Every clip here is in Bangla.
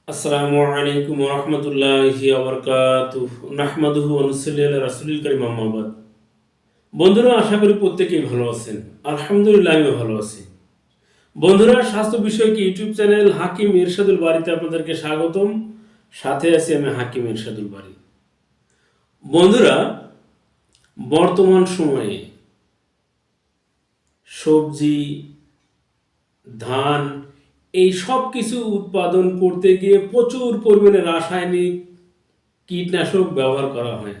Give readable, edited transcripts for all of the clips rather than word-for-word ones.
আসসালামু আলাইকুম ওয়া রাহমাতুল্লাহি ওয়া বারাকাতুহু নাহমাদুহু ওয়া নুসাল্লি আলা রাসূলিল কারীম আম্মা বাদ। বন্ধুরা, আশা করি প্রত্যেকেই ভালো আছেন। আলহামদুলিল্লাহ আমিও ভালো আছি। বন্ধুরা, স্বাস্থ্য বিষয়ক ইউটিউব চ্যানেল হাকিম ইরশাদুল বারীতে আপনাদেরকে স্বাগতম। সাথে আছি আমি হাকিম ইরশাদুল বারী। বন্ধুরা, বর্তমান সময়ে সবজি, ধান এই সব কিছু উৎপাদন করতে গিয়ে প্রচুর পরিমাণে রাসায়নিক কীটনাশক ব্যবহার করা হয়।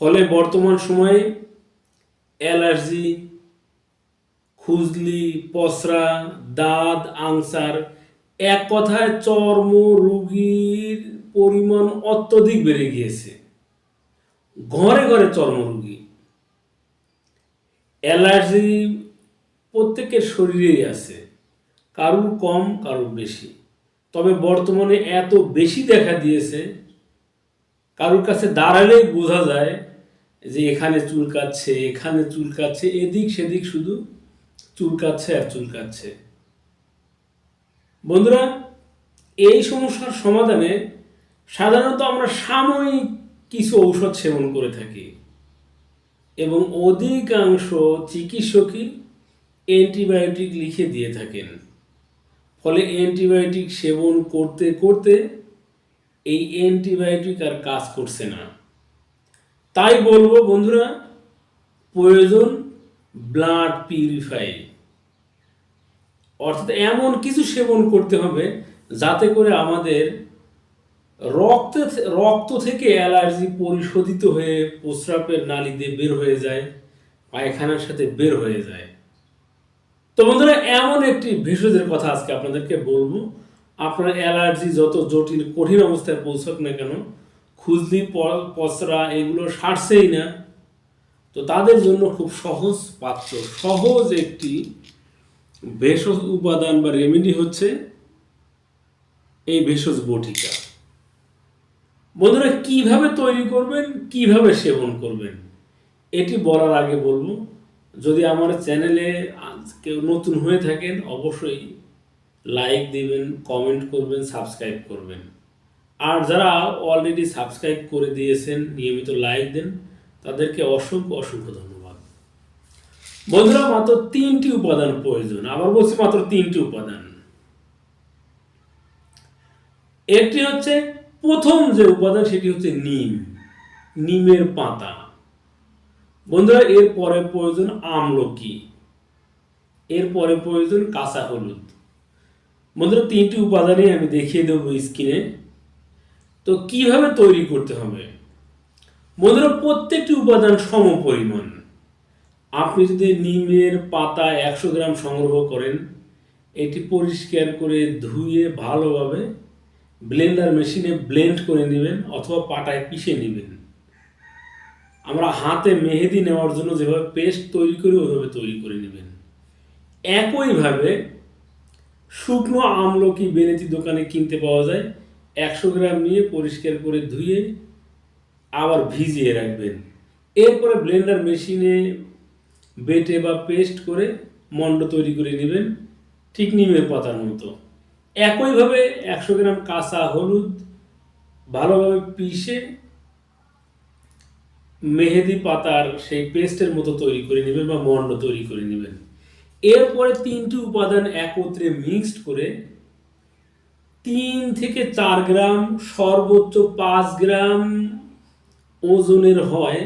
ফলে বর্তমান সময়ে অ্যালার্জি, খুজলি, পসরা, দাঁত, আলসার, এক কথায় চর্ম রোগীর পরিমাণ অত্যধিক বেড়ে গিয়েছে। ঘরে ঘরে চর্ম রোগী। অ্যালার্জি প্রত্যেকের শরীরেই আছে, কারুর কম কারুর বেশি। তবে বর্তমানে এত বেশি দেখা দিয়েছে, কারুর কাছে দাঁড়ালেই বোঝা যায় যে এখানে চুলকাচ্ছে, এখানে চুলকাচ্ছে, এদিক সেদিক শুধু চুলকাচ্ছে আর চুলকাচ্ছে। বন্ধুরা, এই সমস্যার সমাধানে সাধারণত আমরা সাময়িক কিছু ঔষধ সেবন করে থাকি এবং অধিকাংশ চিকিৎসকই অ্যান্টিবায়োটিক লিখে দিয়ে থাকেন। ফলে অ্যান্টিবায়োটিক সেবন করতে করতে এই অ্যান্টিবায়োটিক আর কাজ করছে না। তাই বলবো বন্ধুরা, প্রয়োজন ব্লাড পিউরিফাই, অর্থাৎ এমন কিছু সেবন করতে হবে যাতে করে আমাদের রক্ত থেকে অ্যালার্জি পরিশোধিত হয়ে প্রস্রাবের নালী দিয়ে বের হয়ে যায়, পায়খানার সাথে বের হয়ে যায়। তো বন্ধুরা, এমন একটি ভেষজের কথা আজকে আপনাদেরকে বলবো। আপনার অ্যালার্জি যত জটিল কঠিন অবস্থায় পৌঁছক না কেন, খুজলি, পসরা এগুলো সারছেই না, তো তাদের জন্য খুব সহজ পাত্র, সহজ একটি ভেষজ উপাদান বা রেমেডি হচ্ছে এই ভেষজ বটিকা। বন্ধুরা, কিভাবে তৈরি করবেন, কিভাবে সেবন করবেন, এটি বলার আগে বলবো, যদি আমার চ্যানেলে কেউ নতুন হয়ে থাকেন অবশ্যই লাইক দিবেন, কমেন্ট করবেন, সাবস্ক্রাইব করবেন। আর যারা অলরেডি সাবস্ক্রাইব করে দিয়েছেন, নিয়মিত লাইক দেন, তাদেরকে অসংখ্য অসংখ্য ধন্যবাদ। বন্ধুরা, মাত্র 3টি উপাদান প্রয়োজন। আবার বলছি, মাত্র 3টি উপাদান। একটি হচ্ছে, প্রথম যে উপাদান সেটি হচ্ছে নিমের পাতা। বন্ধুরা, এরপরে প্রয়োজন আমলকি, এরপরে প্রয়োজন কাঁচা হলুদ। বন্ধুরা, 3টি উপাদানই আমি দেখিয়ে দেবো স্ক্রিনে। তো কিভাবে তৈরি করতে হবে? বন্ধুরা, প্রত্যেকটি উপাদান সম পরিমাণ। আপনি যদি নিমের পাতা 100 গ্রাম সংগ্রহ করেন, এটি পরিষ্কার করে ধুয়ে ভালোভাবে ব্লেন্ডার মেশিনে ব্লেন্ড করে নেবেন অথবা পাটায় পিষে নেবেন। আমরা হাতে মেহেদি নেওয়ার জন্য যেভাবে পেস্ট তৈরি করি ওইভাবে তৈরি করে নেবেন। একইভাবে শুকনো আমলকি বেনেতি দোকানে কিনতে পাওয়া যায়, 100 গ্রাম নিয়ে পরিষ্কার করে ধুয়ে আবার ভিজিয়ে রাখবেন। এরপরে ব্লেন্ডার মেশিনে বেটে বা পেস্ট করে মণ্ড তৈরি করে নেবেন, ঠিক নিমের পাতার মতো। একইভাবে 100 গ্রাম কাঁচা হলুদ ভালোভাবে পিষে মেহেদি পাতার সেই পেস্টের মতো তৈরি করে নেবেন বা মণ্ড তৈরি করে নেবেন। এরপরে 3টি উপাদান একত্রে মিক্সড করে 3 থেকে 4 গ্রাম, সর্বোচ্চ 5 গ্রাম ওজনের হয়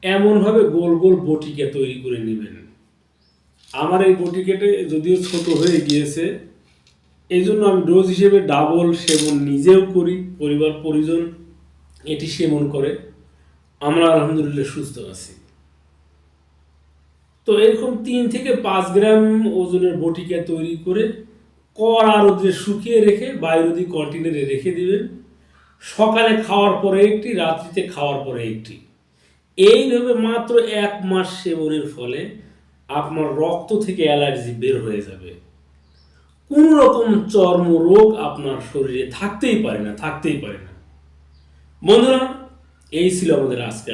এমনভাবে গোল গোল বটিকা তৈরি করে নেবেন। আমার এই বটিকাটা যদিও ছোট হয়ে গিয়েছে, এই জন্য আমি ডোজ হিসেবে ডাবল সেবন নিজেও করি, পরিবার পরিজন এটি সেবন করে, আমরা আলহামদুলিল্লাহ সুস্থ আছি। তো এরকম 3 থেকে 5 গ্রাম ওজনের বটিকা তৈরি করে কড়া রোদে শুকিয়ে রেখে বায়ুরোধী কন্টেনারে রেখে দিবেন। সকালে খাওয়ার পরে একটি, রাত্রিতে খাওয়ার পরে একটি। এইভাবে মাত্র 1 মাস সেবনের ফলে আপনার রক্ত থেকে অ্যালার্জি বের হয়ে যাবে। কোন রকম চর্ম রোগ আপনার শরীরে থাকতেই পারে না। বন্ধুরা, এই ছিল আমাদের আজকে